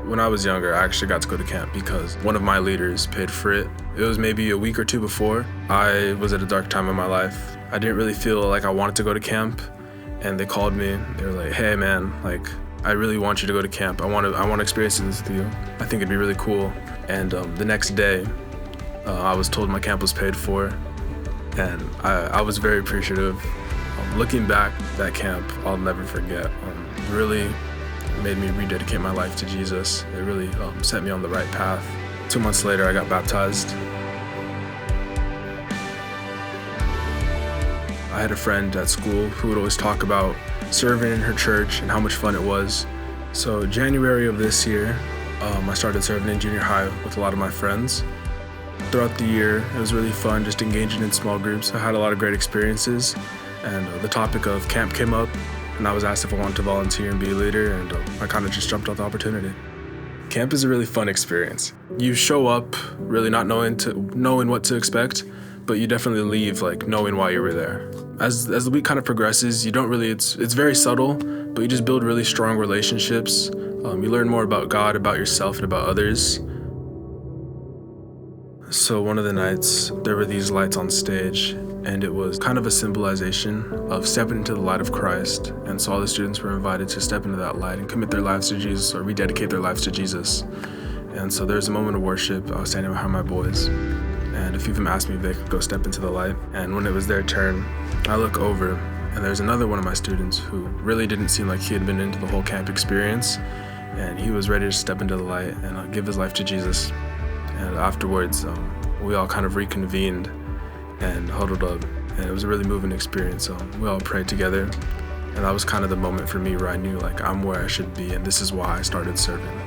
When I was younger, I actually got to go to camp because one of my leaders paid for it. It was maybe a week or two before. I was at a dark time in my life. I didn't really feel like I wanted to go to camp, and they called me. They were like, "Hey man, like, I really want you to go to camp. I want to experience this with you. I think it'd be really cool." And the next day, I was told my camp was paid for, and I was very appreciative. Looking back, that camp I'll never forget. Really made me rededicate my life to Jesus. It really set me on the right path. 2 months later, I got baptized. I had a friend at school who would always talk about serving in her church and how much fun it was. So January of this year, I started serving in junior high with a lot of my friends. Throughout the year, it was really fun just engaging in small groups. I had a lot of great experiences, and the topic of camp came up, and I was asked if I wanted to volunteer and be a leader, and I kind of just jumped at the opportunity. Camp is a really fun experience. You show up really not knowing what to expect, but you definitely leave like knowing why you were there. As the week kind of progresses, you don't really, it's very subtle, but you just build really strong relationships. You learn more about God, about yourself, and about others. So one of the nights, there were these lights on stage, and it was kind of a symbolization of stepping into the light of Christ. And so all the students were invited to step into that light and commit their lives to Jesus, or rededicate their lives to Jesus. And so there's a moment of worship. I was standing behind my boys, and a few of them asked me if they could go step into the light. And when it was their turn, I look over, and there's another one of my students who really didn't seem like he had been into the whole camp experience, and he was ready to step into the light and give his life to Jesus. And afterwards, we all kind of reconvened and huddled up, and it was a really moving experience. We all prayed together, and that was kind of the moment for me where I knew like I'm where I should be, and this is why I started serving.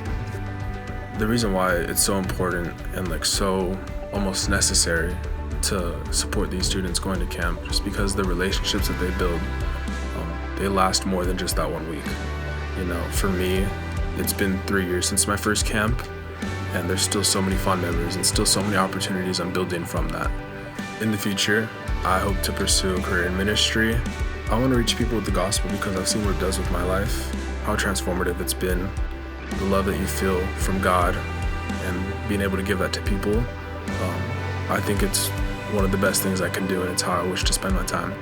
The reason why it's so important and like so almost necessary to support these students going to camp, just because the relationships that they build, they last more than just that 1 week. You know, for me, it's been 3 years since my first camp, and there's still so many fun memories and still so many opportunities I'm building from that. In the future, I hope to pursue a career in ministry. I want to reach people with the gospel because I've seen what it does with my life, how transformative it's been, the love that you feel from God, and being able to give that to people. I think it's one of the best things I can do, and it's how I wish to spend my time.